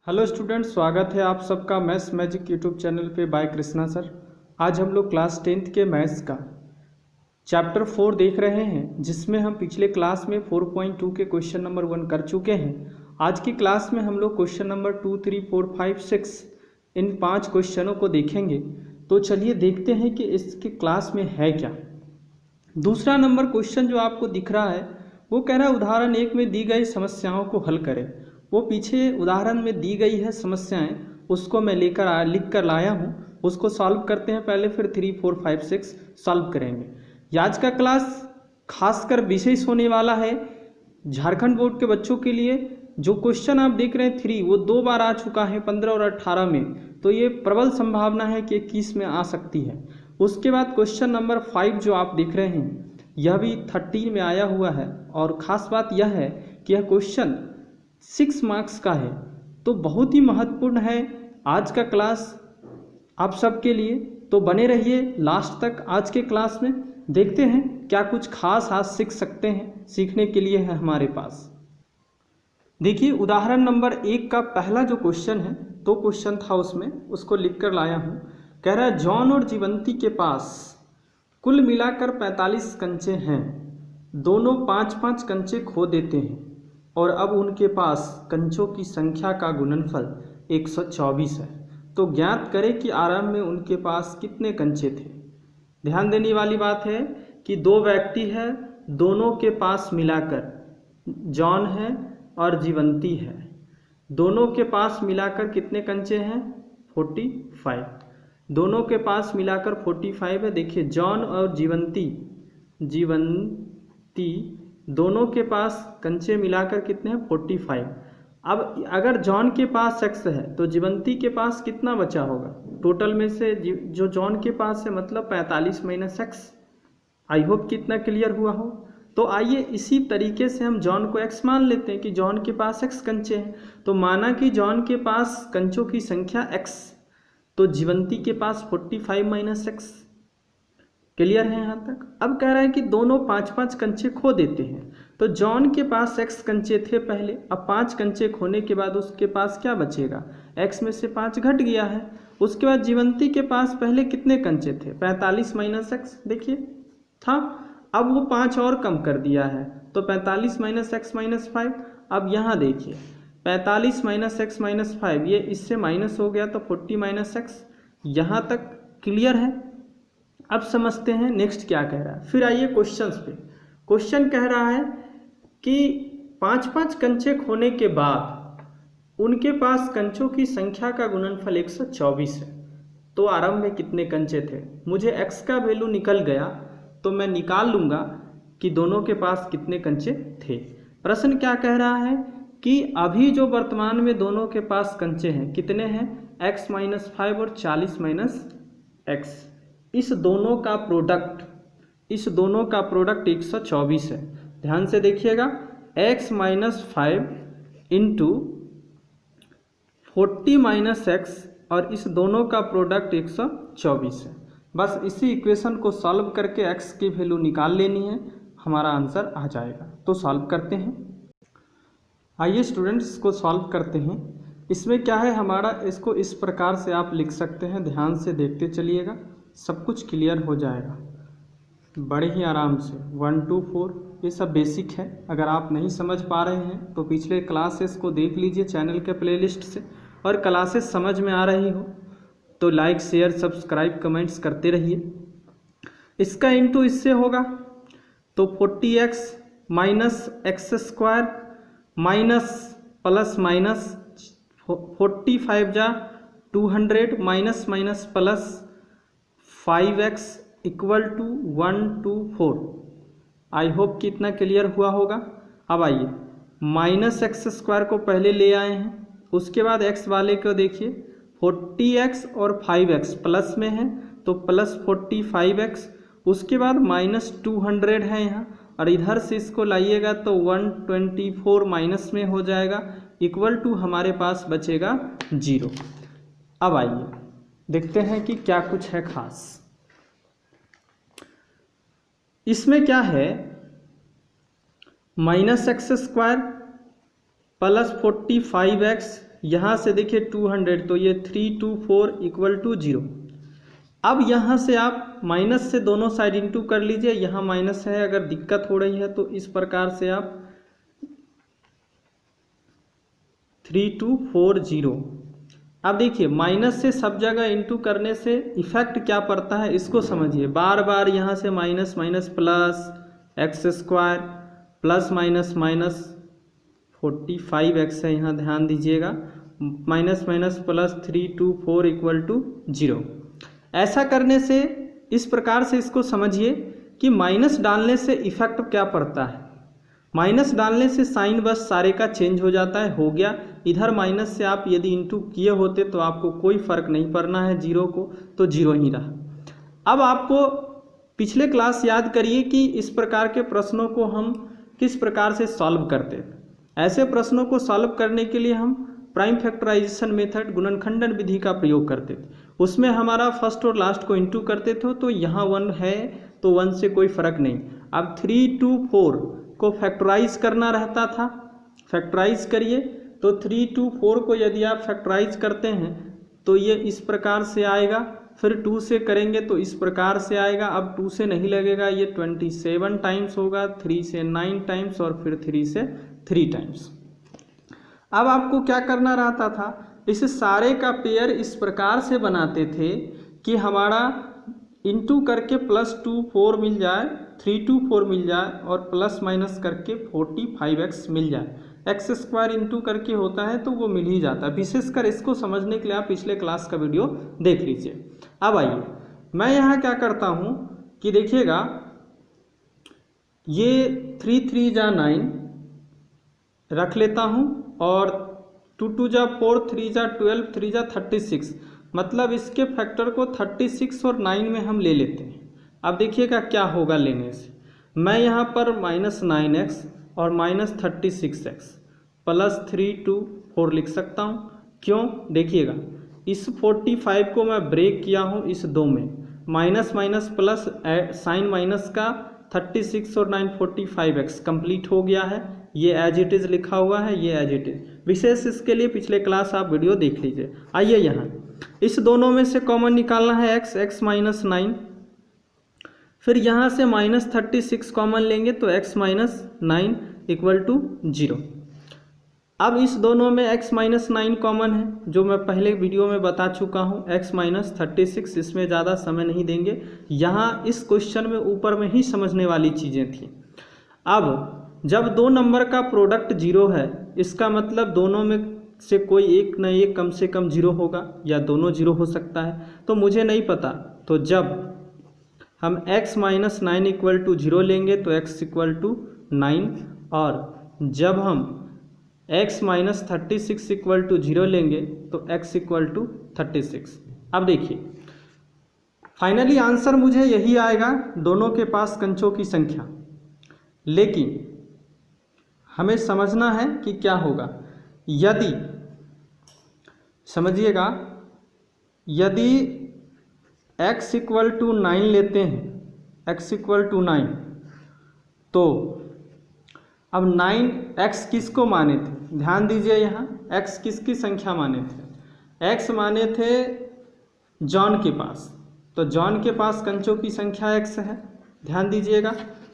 Hello students, स्वागत है आप सबका मैथ्स मैजिक यूट्यूब चैनल पे बाय कृष्णा सर। आज हम लोग क्लास 10th के मैथ्स का चैप्टर 4 देख रहे हैं, जिसमें हम पिछले क्लास में 4.2 के क्वेश्चन नंबर 1 कर चुके हैं। आज की क्लास में हम लोग क्वेश्चन नंबर 2, 3, 4, 5, 6 इन 5 क्वेश्चनों को देखेंगे। तो चलिए देखते हैं कि इसके क्लास में है क्या। दूसरा नंबर क्वेश्चन जो आपको दिख रहा है वो कह रहा है उदाहरण 1 में दी गई समस्याओं को हल करें। वो पीछे उदाहरण में दी गई है समस्याएं, उसको मैं लिख कर लाया हूँ, उसको सॉल्व करते हैं पहले, फिर 3, 4, 5, 6 सॉल्व करेंगे। आज का क्लास खासकर विशेष होने वाला है झारखंड बोर्ड के बच्चों के लिए। जो क्वेश्चन आप देख रहे हैं 3 वो 2 बार आ चुका है 15 और 18 में, तो ये प्रबल संभावना है कि 21 में आ सकती है। उसके बाद क्वेश्चन नंबर 5 जो आप देख रहे हैं यह भी 13 में आया हुआ है, और ख़ास बात यह है कि यह क्वेश्चन 6 मार्क्स का है, तो बहुत ही महत्वपूर्ण है आज का क्लास आप सबके लिए। तो बने रहिए लास्ट तक। आज के क्लास में देखते हैं क्या कुछ खास आज सीख सकते हैं, सीखने के लिए है हमारे पास। देखिए उदाहरण नंबर 1 का पहला जो क्वेश्चन है, 2 क्वेश्चन था उसमें, उसको लिख कर लाया हूँ। कह रहा है जॉन और जीवंती के पास कुल मिलाकर 45 कंचे हैं, दोनों 5-5 कंचे खो देते हैं और अब उनके पास कंचों की संख्या का गुणनफल 124 है। तो ज्ञात करें कि आरंभ में उनके पास कितने कंचे थे। ध्यान देने वाली बात है कि 2 व्यक्ति है, दोनों के पास मिलाकर जॉन है और जीवंती है, दोनों के पास मिलाकर कितने कंचे हैं 45। दोनों के पास मिलाकर 45 है। देखिए जॉन और जीवंती दोनों के पास कंचे मिलाकर कितने हैं 45। अब अगर जॉन के पास x है तो जीवंती के पास कितना बचा होगा टोटल में से, जो जॉन के पास है, मतलब 45 माइनस x। आई होप कितना क्लियर हुआ हो। तो आइए इसी तरीके से हम जॉन को x मान लेते हैं कि जॉन के पास x कंचे हैं, तो माना कि जॉन के पास कंचों की संख्या x, तो जीवंती के पास 45 माइनस x। क्लियर है यहाँ तक। अब कह रहा है कि दोनों 5-5 कंचे खो देते हैं, तो जॉन के पास x कंचे थे पहले, अब 5 कंचे खोने के बाद उसके पास क्या बचेगा, x में से 5 घट गया है। उसके बाद जीवंती के पास पहले कितने कंचे थे 45 माइनस x, देखिए था, अब वो 5 और कम कर दिया है, तो 45 माइनस x माइनस 5। अब यहाँ देखिए 45 माइनस x माइनस 5, ये इससे माइनस हो गया तो 40 माइनस x। यहाँ तक क्लियर है। अब समझते हैं नेक्स्ट क्या कह रहा है। फिर आइए क्वेश्चंस पे। क्वेश्चन कह रहा है कि 5-5 कंचे खोने के बाद उनके पास कंचों की संख्या का गुणनफल 124 है, तो आरंभ में कितने कंचे थे। मुझे x का वैल्यू निकल गया तो मैं निकाल लूँगा कि दोनों के पास कितने कंचे थे। प्रश्न क्या कह रहा है कि अभी जो वर्तमान में दोनों के पास कंचे हैं कितने हैं, x माइनस 5 और 40 माइनस x। इस दोनों का प्रोडक्ट 124 है। ध्यान से देखिएगा, x minus 5 into 40 minus x, और इस दोनों का प्रोडक्ट 124 है। बस इसी इक्वेशन को सॉल्व करके x की वैल्यू निकाल लेनी है, हमारा आंसर आ जाएगा। तो सॉल्व करते हैं। आइए स्टूडेंट्स इसको सॉल्व करते हैं। इसमें क्या है हमारा, इसको इस प्रकार से आप लिख सकते हैं, ध्यान से देखते चलिएगा, सब कुछ क्लियर हो जाएगा बड़े ही आराम से। 1, 2, 4 ये सब बेसिक है। अगर आप नहीं समझ पा रहे हैं तो पिछले क्लासेस को देख लीजिए चैनल के प्लेलिस्ट से, और क्लासेस समझ में आ रही हो तो लाइक, शेयर, सब्सक्राइब, कमेंट्स करते रहिए। इसका इंटू इससे होगा तो 40x minus x square minus plus minus 45 जा 200 minus minus plus 5x equal to 124। I hope कि इतना क्लियर हुआ होगा। अब आइए माइनस एक्स स्क्वायर को पहले ले आए हैं, उसके बाद x वाले को देखिए 40x और 5x प्लस में है तो प्लस 45x, उसके बाद माइनस 200 है यहाँ, और इधर से इसको लाइएगा तो 124 माइनस में हो जाएगा, इक्वल टू हमारे पास बचेगा 0। अब आइए देखते हैं कि क्या कुछ है खास। इसमें क्या है, minus x square plus 45x यहाँ से देखिए 200, तो ये 324 = 0। अब यहाँ से आप माइनस से दोनों साइड इंटू कर लीजिए, यहाँ माइनस है, अगर दिक्कत हो रही है तो इस प्रकार से आप 3240। अब देखिए माइनस से सब जगह इंटू करने से इफेक्ट क्या पड़ता है इसको समझिए। बार बार यहाँ से minus minus plus x² plus minus minus 45x है, यहाँ ध्यान दीजिएगा, माइनस माइनस प्लस 324 = 0। ऐसा करने से इस प्रकार से इसको समझिए कि माइनस डालने से इफेक्ट क्या पड़ता है। माइनस डालने से साइन बस सारे का चेंज हो जाता है, हो गया। इधर माइनस से आप यदि इंटू किए होते तो आपको कोई फर्क नहीं पड़ना है, जीरो को तो जीरो ही रहा। अब आपको पिछले क्लास याद करिए कि इस प्रकार के प्रश्नों को हम किस प्रकार से सॉल्व करते थे। ऐसे प्रश्नों को सॉल्व करने के लिए हम प्राइम फैक्टराइजेशन मेथड गुणनखंडन विधि का प्रयोग करते थे। उसमें हमारा फर्स्ट और लास्ट को इंटू करते थे, तो यहाँ 1 है तो 1 से कोई फर्क नहीं। अब 324 को फैक्टराइज करना रहता था, फैक्टराइज करिए, तो 324 को यदि आप फैक्टराइज करते हैं तो ये इस प्रकार से आएगा, फिर 2 से करेंगे तो इस प्रकार से आएगा। अब 2 से नहीं लगेगा, ये 27 टाइम्स होगा, 3 से 9 टाइम्स और फिर 3 से 3 टाइम्स। अब आपको क्या करना रहता था, इस सारे का पेयर इस प्रकार से बनाते थे कि हमारा इंटू करके +24 मिल जाए, 324 मिल जाए और प्लस माइनस करके 45x मिल जाए। x² इंटू करके होता है तो वो मिल ही जाता है। विशेषकर इसको समझने के लिए आप पिछले क्लास का वीडियो देख लीजिए। अब आइए मैं यहाँ क्या करता हूँ कि देखिएगा, ये 3 3 जा 9 रख लेता हूँ और 2 2 जा 4, 3 जा 12, 3 जा 36, मतलब इसके फैक्टर को 36 और 9 में हम ले लेते हैं। अब देखिएगा क्या होगा लेने से। मैं यहाँ पर -9x और -36x प्लस 324 लिख सकता हूँ। क्यों, देखिएगा इस 45 को मैं ब्रेक किया हूँ इस 2 में, minus minus plus sign minus का 36 और 9 45x कंप्लीट हो गया है। ये एज इट इज़ लिखा हुआ है, ये एज इट इज़। विशेष इसके लिए पिछले क्लास आप वीडियो देख लीजिए। आइए यहाँ इस दोनों में से कॉमन निकालना है x -9, फिर यहाँ से -36 कॉमन लेंगे तो x - 9 = 0। अब इस दोनों में x - 9 कॉमन है, जो मैं पहले वीडियो में बता चुका हूँ, x - 36। इसमें ज़्यादा समय नहीं देंगे, यहाँ इस क्वेश्चन में ऊपर में ही समझने वाली चीज़ें थी। अब जब 2 नंबर का प्रोडक्ट 0 है, इसका मतलब दोनों में से कोई एक न एक कम से कम 0 होगा या दोनों 0 हो सकता है, तो मुझे नहीं पता। तो जब हम x - 9 = 0 लेंगे तो x = 9, और जब हम x - 36 = 0 लेंगे तो x = 36। अब देखिए फाइनली आंसर मुझे यही आएगा, दोनों के पास कंचों की संख्या। लेकिन हमें समझना है कि क्या होगा। यदि समझिएगा, यदि x = 9 लेते हैं, x = 9, तो अब 9x किसको माने थे, ध्यान दीजिए यहाँ x किसकी संख्या माने थे, x माने थे जॉन के पास। तो जॉन के पास कंचों की संख्या x है, ध्यान दीजिएगा।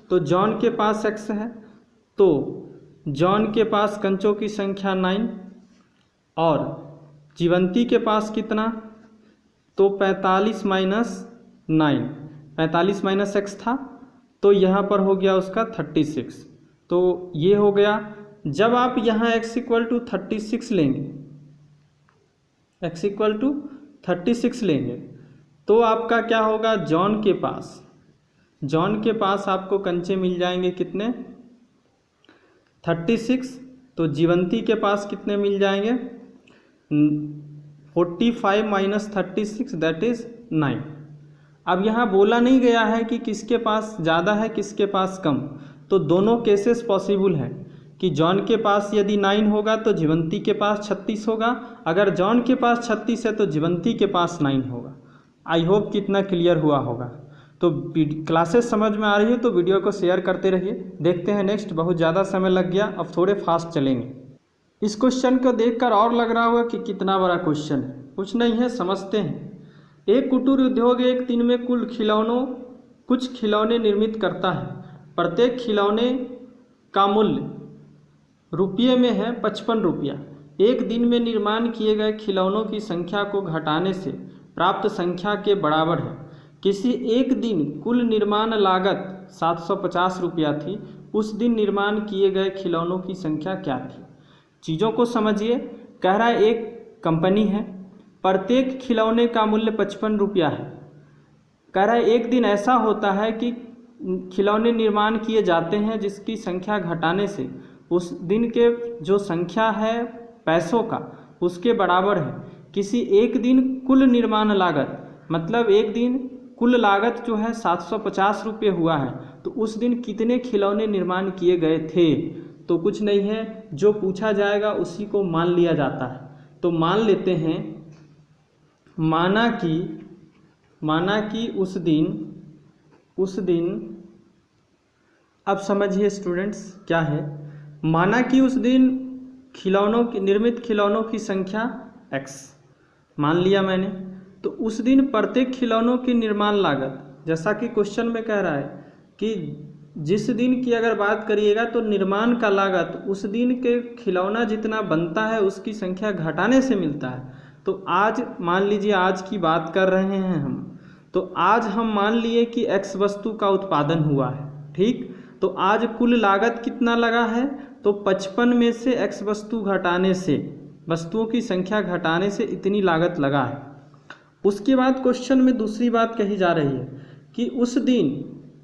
तो जॉन के पास x है, तो जॉन के पास कंचों की संख्या 9 और जीवंती के पास कितना, तो 45 - 9, 45 - x था, तो यहाँ पर हो गया उसका 36। तो ये हो गया। जब आप यहाँ x = 36 लेंगे, x = 36 लेंगे तो आपका क्या होगा, जॉन के पास आपको कंचे मिल जाएंगे कितने, 36। तो जीवंती के पास कितने मिल जाएंगे, 45 - 36 दैट इज़ 9। अब यहाँ बोला नहीं गया है कि किसके पास ज़्यादा है किसके पास कम, तो दोनों केसेस पॉसिबल हैं कि जॉन के पास यदि 9 होगा तो जीवंती के पास 36 होगा, अगर जॉन के पास 36 है तो जीवंती के पास 9 होगा। आई होप कितना क्लियर हुआ होगा। तो क्लासेस समझ में आ रही है तो वीडियो को शेयर करते रहिए। देखते हैं नेक्स्ट, बहुत ज़्यादा समय लग गया, अब थोड़े फास्ट चलेंगे। इस क्वेश्चन को देखकर और लग रहा होगा कि कितना बड़ा क्वेश्चन है। कुछ नहीं है, समझते हैं। एक कुटीर उद्योग एक दिन में कुछ खिलौने निर्मित करता है। प्रत्येक खिलौने का मूल्य रुपये में है 55 रुपया। एक दिन में निर्माण किए गए खिलौनों की संख्या को घटाने से प्राप्त संख्या के बराबर है। किसी एक दिन कुल निर्माण लागत 750 रुपया थी। उस दिन निर्माण किए गए खिलौनों की संख्या क्या थी? चीज़ों को समझिए। कह रहा है एक कंपनी है, प्रत्येक खिलौने का मूल्य 55 रुपया है। कह रहा है एक दिन ऐसा होता है कि खिलौने निर्माण किए जाते हैं जिसकी संख्या घटाने से उस दिन के जो संख्या है पैसों का उसके बराबर है। किसी एक दिन कुल निर्माण लागत, मतलब एक दिन कुल लागत जो है 750 रुपये हुआ है, तो उस दिन कितने खिलौने निर्माण किए गए थे? तो कुछ नहीं है, जो पूछा जाएगा उसी को मान लिया जाता है। तो मान लेते हैं, माना कि उस दिन अब समझिए स्टूडेंट्स क्या है। माना कि उस दिन निर्मित खिलौनों की संख्या x मान लिया मैंने। तो उस दिन प्रत्येक खिलौनों की निर्माण लागत, जैसा कि क्वेश्चन में कह रहा है कि जिस दिन की अगर बात करिएगा तो निर्माण का लागत उस दिन के खिलौना जितना बनता है उसकी संख्या घटाने से मिलता है। तो आज मान लीजिए, आज की बात कर रहे हैं हम, तो आज हम मान लिए कि x वस्तु का उत्पादन हुआ है, ठीक। तो आज कुल लागत कितना लगा है? तो 55 में से x वस्तु घटाने से, वस्तुओं की संख्या घटाने से इतनी लागत लगा है। उसके बाद क्वेश्चन में दूसरी बात कही जा रही है कि उस दिन,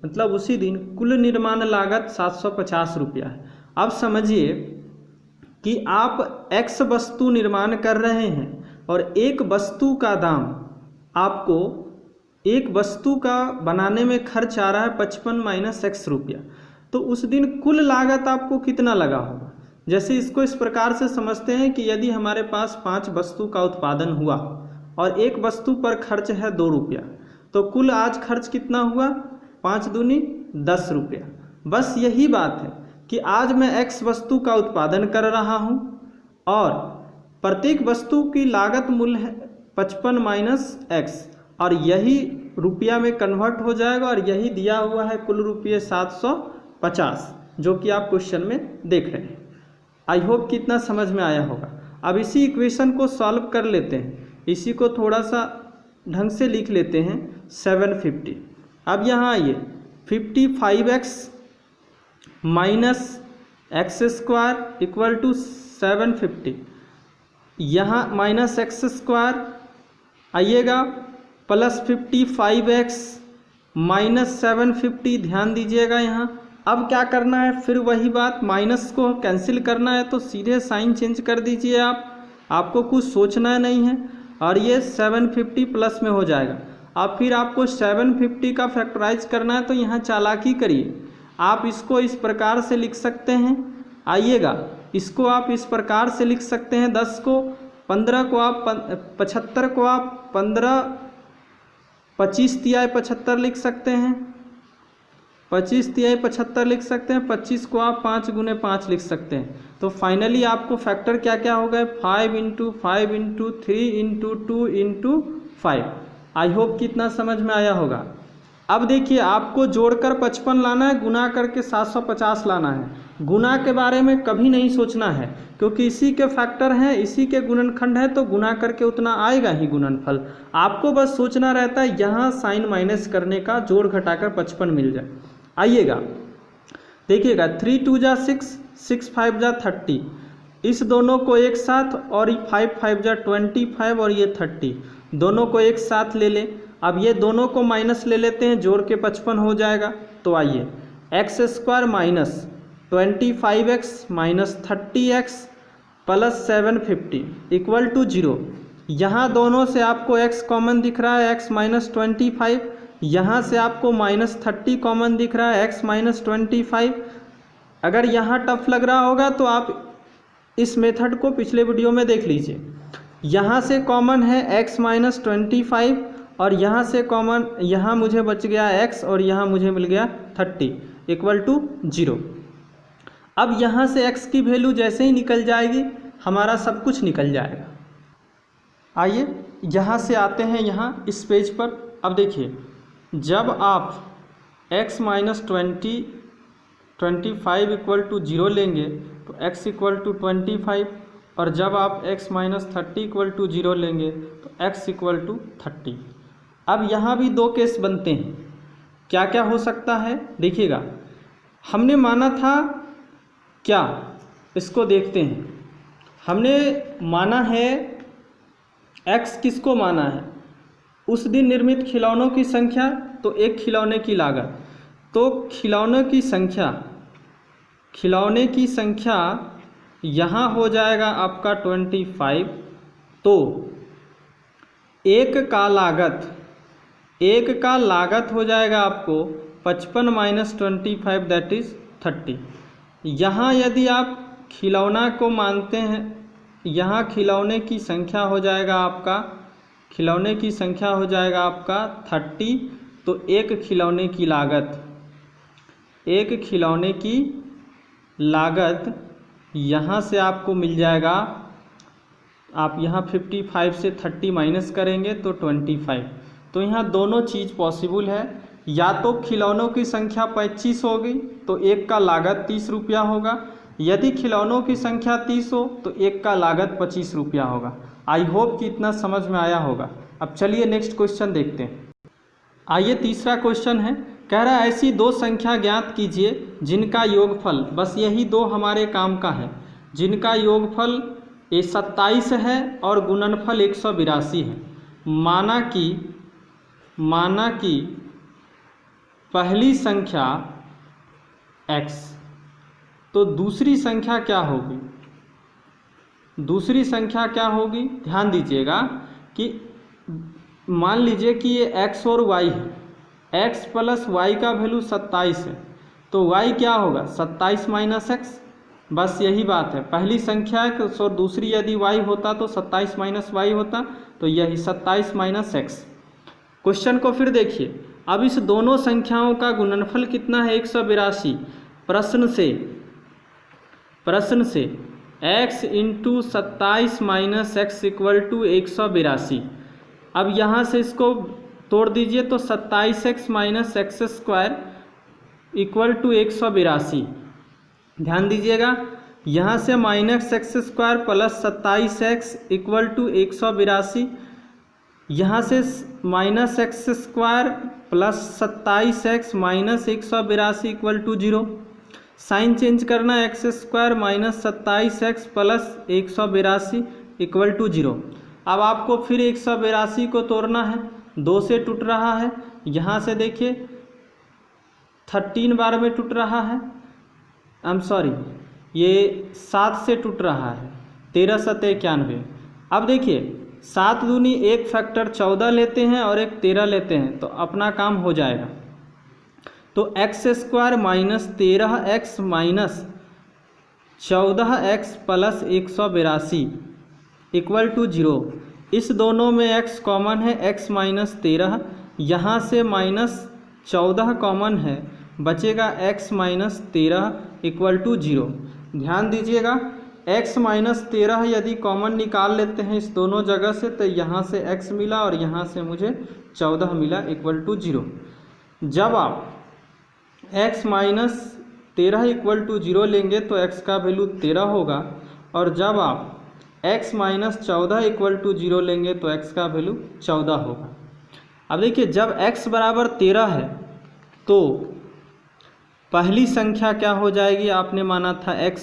मतलब उसी दिन कुल निर्माण लागत 750 रुपया है। अब समझिए कि आप x वस्तु निर्माण कर रहे हैं और एक वस्तु का दाम, आपको एक वस्तु का बनाने में खर्च आ रहा है 55 माइनस x रुपया। तो उस दिन कुल लागत आपको कितना लगा होगा? जैसे इसको इस प्रकार से समझते हैं कि यदि हमारे पास 5 वस्तु का उत्पादन हुआ और एक वस्तु पर खर्च है 2 रुपया, तो कुल आज खर्च कितना हुआ? 5 दूनी 10 रुपया। बस यही बात है कि आज मैं x वस्तु का उत्पादन कर रहा हूँ और प्रत्येक वस्तु की लागत मूल्य है 55 माइनस x, और यही रुपया में कन्वर्ट हो जाएगा और यही दिया हुआ है कुल रुपये 750, जो कि आप क्वेश्चन में देख रहे हैं। आई होप कि इतना समझ में आया होगा। अब इसी इक्वेशन को सॉल्व कर लेते हैं, इसी को थोड़ा सा ढंग से लिख लेते हैं। 750, अब यहाँ आइए, 55x minus x square equal to 750, यहाँ माइनस एक्स स्क्वायर आइएगा प्लस 55x माइनस 750, ध्यान दीजिएगा यहाँ। अब क्या करना है, फिर वही बात, माइनस को कैंसिल करना है तो सीधे साइन चेंज कर दीजिए आप, आपको कुछ सोचना नहीं है, और ये 750 प्लस में हो जाएगा। अब फिर आपको 750 का फैक्टराइज करना है तो यहाँ चालाकी करिए, आप इसको इस प्रकार से लिख सकते हैं। आइएगा, इसको आप इस प्रकार से लिख सकते हैं, 10 को 15 को आप 75 को आप 15 25 तिहाई 75 लिख सकते हैं, 25 तिहाई 75 लिख सकते हैं, 25 को आप 5 गुने 5 लिख सकते हैं। तो फाइनली आपको फैक्टर क्या क्या हो गए, 5 इंटू 5 इंटू 3 इंटू 2 इंटू 5। आई होप कि इतना समझ में आया होगा। अब देखिए, आपको जोड़कर 55 लाना है, गुना करके 750 लाना है। गुना के बारे में कभी नहीं सोचना है, क्योंकि इसी के फैक्टर हैं, इसी के गुणनखंड है, तो गुना करके उतना आएगा ही गुणनफल। आपको बस सोचना रहता है यहाँ साइन माइनस करने का, जोड़ घटाकर 55 मिल जाए। आइएगा देखिएगा, 3 2 जा 6, 6 5 जा 30, इस दोनों को एक साथ, और 5 5 जा 25 और ये 30, दोनों को एक साथ ले लें। अब ये दोनों को माइनस ले लेते हैं, जोड़ के 55 हो जाएगा। तो आइए, x square minus 25x minus 30x plus 750 equal to 0। यहाँ दोनों से आपको x कॉमन दिख रहा है, x माइनस 25, यहाँ से आपको माइनस 30 कॉमन दिख रहा है, x माइनस 25। अगर यहाँ टफ लग रहा होगा तो आप इस मेथड को पिछले वीडियो में देख लीजिए। यहाँ से कॉमन है x माइनस 25 और यहाँ से कॉमन, यहाँ मुझे बच गया x और यहाँ मुझे मिल गया 30 इक्वल टू 0। अब यहाँ से x की वैल्यू जैसे ही निकल जाएगी, हमारा सब कुछ निकल जाएगा। आइए यहाँ से आते हैं यहाँ इस पेज पर। अब देखिए, जब आप x माइनस 25 इक्वल टू 0 लेंगे तो x इक्वल टू 25, और जब आप x माइनस 30 इक्वल टू 0 लेंगे तो x इक्वल टू 30। अब यहाँ भी दो केस बनते हैं। क्या क्या हो सकता है देखिएगा, हमने माना था क्या, इसको देखते हैं। हमने माना है x, किसको माना है, उस दिन निर्मित खिलौनों की संख्या, तो एक खिलौने की लागत। तो खिलौने की संख्या यहाँ हो जाएगा आपका 25। तो एक का लागत हो जाएगा आपको 55 माइनस 25 दैट इज़ 30। यहाँ यदि आप खिलौना को मानते हैं, यहाँ खिलौने की संख्या हो जाएगा आपका 30। तो एक खिलौने की लागत यहाँ से आपको मिल जाएगा। आप यहाँ 55 से 30 माइनस करेंगे तो 25। तो यहाँ दोनों चीज़ पॉसिबल है। या तो खिलौनों की संख्या 25 हो गई तो एक का लागत 30 रुपया होगा, यदि खिलौनों की संख्या 30 हो तो एक का लागत 25 रुपया होगा। आई होप कि इतना समझ में आया होगा। अब चलिए नेक्स्ट क्वेश्चन देखते हैं। आइए तीसरा क्वेश्चन है, कह रहा है ऐसी दो संख्या ज्ञात कीजिए जिनका योगफल, बस यही दो हमारे काम का है, जिनका योगफल 27 है और गुणनफल 182 है। माना कि पहली संख्या x, तो दूसरी संख्या क्या होगी? ध्यान दीजिएगा कि मान लीजिए कि ये x और y है, x प्लस y का वैल्यू 27 है, तो y क्या होगा 27 माइनस x। बस यही बात है, पहली संख्या है और दूसरी यदि y होता तो 27 माइनस y होता, तो यही 27 माइनस x। क्वेश्चन को फिर देखिए, अब इस दोनों संख्याओं का गुणनफल कितना है 182। प्रश्न से x into 27 minus x equal to 182। अब यहाँ से इसको तोड़ दीजिए तो 27x minus x square equal to 182। ध्यान दीजिएगा, यहाँ से minus x square plus 27x equal to 182, यहाँ से minus x square plus 27x minus 182 equal to 0। Sign change करना, x square minus 27x plus 182 equal to 0। अब आपको फिर 182 को तोड़ना है, 2 से टूट रहा है, यहाँ से देखिए 13 बार में टूट रहा है, ये 7 से टूट रहा है, 13 सत्ते 91। अब देखिए 7 दूनी 1 फैक्टर 14 लेते हैं और एक 13 लेते हैं तो अपना काम हो जाएगा। तो x square minus 13x minus 14x plus 182 equal to 0। इस दोनों में x कॉमन है, x माइनस 13, यहाँ से माइनस 14 कॉमन है, बचेगा x माइनस 13 इक्वल टू 0। ध्यान दीजिएगा, x माइनस 13 यदि कॉमन निकाल लेते हैं इस दोनों जगह से तो यहाँ से x मिला और यहाँ से मुझे 14 मिला इक्वल टू 0। जब आप x माइनस 13 इक्वल टू 0 लेंगे तो x का वैल्यू 13 होगा, और जब आप x माइनस 14 इक्वल टू 0 लेंगे तो x का वैल्यू 14 होगा। अब देखिए, जब x बराबर 13 है तो पहली संख्या क्या हो जाएगी, आपने माना था x,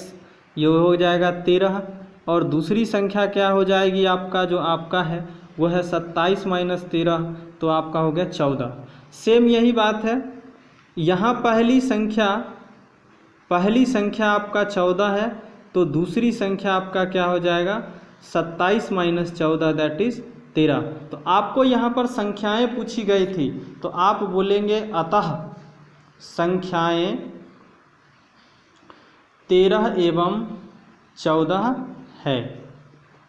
ये हो जाएगा 13, और दूसरी संख्या क्या हो जाएगी आपका, जो आपका है वो है 27 माइनस 13, तो आपका हो गया 14। सेम यही बात है, यहाँ पहली संख्या आपका 14 है तो दूसरी संख्या आपका क्या हो जाएगा 27 माइनस 14 दैट इज़ 13। तो आपको यहाँ पर संख्याएं पूछी गई थी तो आप बोलेंगे अतः संख्याएं 13 एवं 14 है।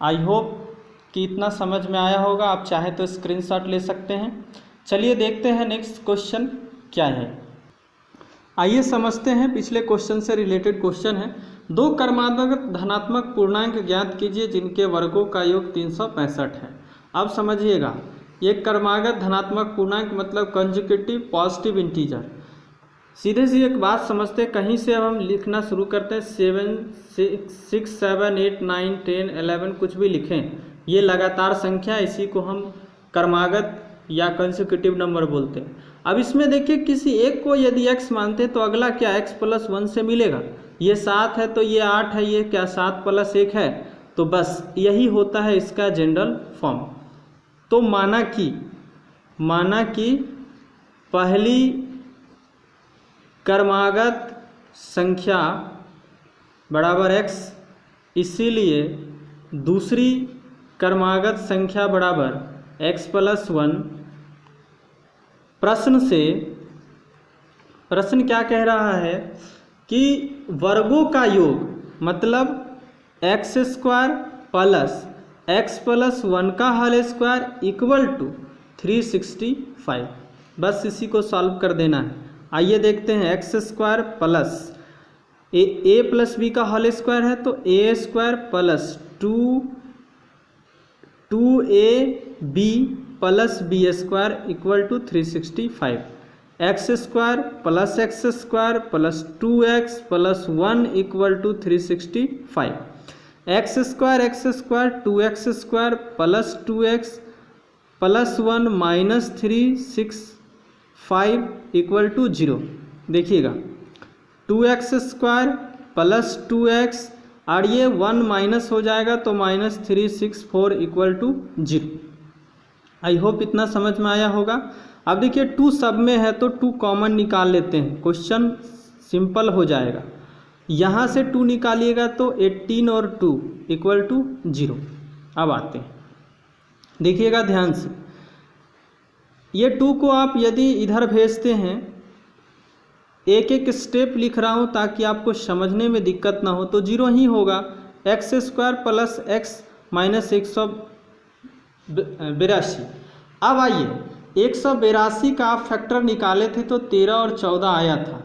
आई होप कि इतना समझ में आया होगा। आप चाहे तो स्क्रीनशॉट ले सकते हैं। चलिए देखते हैं नेक्स्ट क्वेश्चन क्या है। आइए समझते हैं, पिछले क्वेश्चन से रिलेटेड क्वेश्चन है। दो क्रमागत धनात्मक पूर्णांक ज्ञात कीजिए जिनके वर्गों का योग 365 है। अब समझिएगा, ये क्रमागत धनात्मक पूर्णांक मतलब कंजुगेटिव पॉजिटिव इंटीजर। सीधे सी एक बात समझते हैं, कहीं से अब हम लिखना शुरू करते हैं 7 6 7 8 9 10 11 कुछ भी लिखें, ये लगातार संख्या, इसी को हम क्रमागत या कंसेक्यूटिव नंबर बोलते हैं। अब इसमें देखिए किसी एक को यदि x मानते हैं तो अगला क्या x + 1 से मिलेगा। ये 7 है तो ये 8 है, ये क्या 7 + 1 है, तो बस यही होता है इसका जनरल फॉर्म। तो माना कि पहली क्रमागत संख्या बराबर x, इसीलिए दूसरी क्रमागत संख्या बराबर x + 1। प्रश्न क्या कह रहा है कि वर्गों का योग मतलब x² + x + 1 का होल स्क्वायर = 365। बस इसी को सॉल्व कर देना है। आइए देखते हैं, x² + a + b का होल स्क्वायर है तो a² + 2ab + b² = 365। x² + x² + 2x + 1 = 365। x² 2x² + 2x + 1 - 365 = 0। देखिएगा 2x² + 2x और ये 1 माइनस हो जाएगा तो -364 = 0। आई होप इतना समझ में आया होगा। अब देखिए 2 सब में है तो 2 कॉमन निकाल लेते हैं, क्वेश्चन सिंपल हो जाएगा। यहाँ से 2 निकालिएगा तो 18 और 2 = 0। अब आते हैं, देखिएगा ध्यान से, ये 2 को आप यदि इधर भेजते हैं, एक एक स्टेप लिख रहा हूँ ताकि आपको समझने में दिक्कत ना हो, तो 0 ही होगा। x² + x - 182। अब आइए 182 का आप फैक्टर निकाले थे तो 13 और 14 आया था,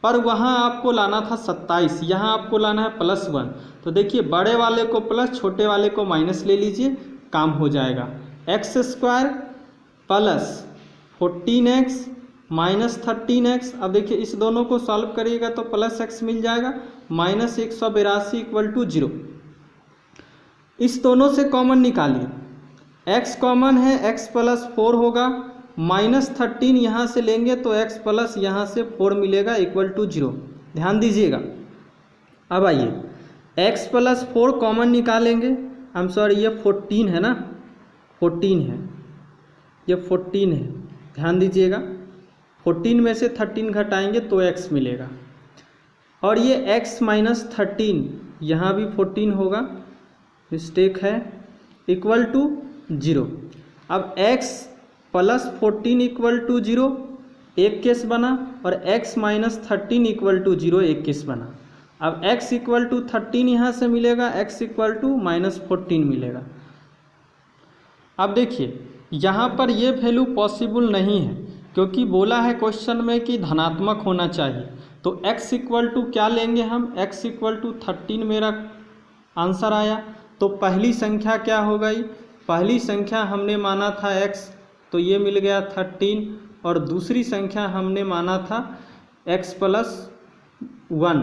पर वहाँ आपको लाना था 27, यहाँ आपको लाना है +1। तो देखिए बड़े वाले को प्लस, छोटे वाले को माइनस ले लीजिए, काम हो जाएगा। x² + 14x - 13x। अब देखिए इस दोनों को सॉल्व करिएगा तो +x मिल जाएगा, -182 = 0। इस दोनों से कॉमन निकालिए, x कॉमन है, x + 4 होगा, -13 यहाँ से लेंगे तो x प्लस यहाँ से 4 मिलेगा = 0। ध्यान दीजिएगा। अब आइए x + 4 कॉमन निकालेंगे, ये 14 है ना, 14 है, ये 14 है, ध्यान दीजिएगा। 14 में से 13 घटाएंगे तो x मिलेगा, और ये x - 13 यहाँ भी 14 होगा, मिस्टेक है, = 0। अब x + 14 = 0 एक केस बना, और x - 13 = 0 एक केस बना। अब x = 13 यहाँ से मिलेगा, x = -14 मिलेगा। अब देखिए यहाँ पर ये वैल्यू पॉसिबल नहीं है, क्योंकि बोला है क्वेश्चन में कि धनात्मक होना चाहिए। तो x = क्या लेंगे हम, x = 13 मेरा आंसर आया। तो पहली संख्या क्या हो गई, पहली संख्या हमने माना था x, तो ये मिल गया 13, और दूसरी संख्या हमने माना था x + 1,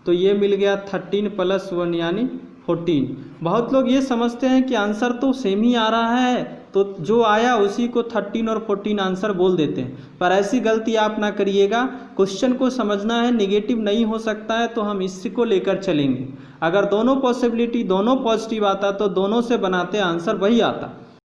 तो ये मिल गया 13 + 1 यानी 14। बहुत लोग ये समझते हैं कि आंसर तो सेम ही आ रहा है, तो जो आया उसी को 13 और 14 आंसर बोल देते हैं, पर ऐसी गलती आप ना करिएगा। क्वेश्चन को समझना है, नेगेटिव नहीं हो सकता है, तो हम इसी को लेकर चलेंगे। अगर दोनों पॉसिबिलिटी, दोनों पॉजिटिव आता तो दोनों से बनाते आंसर वही आता।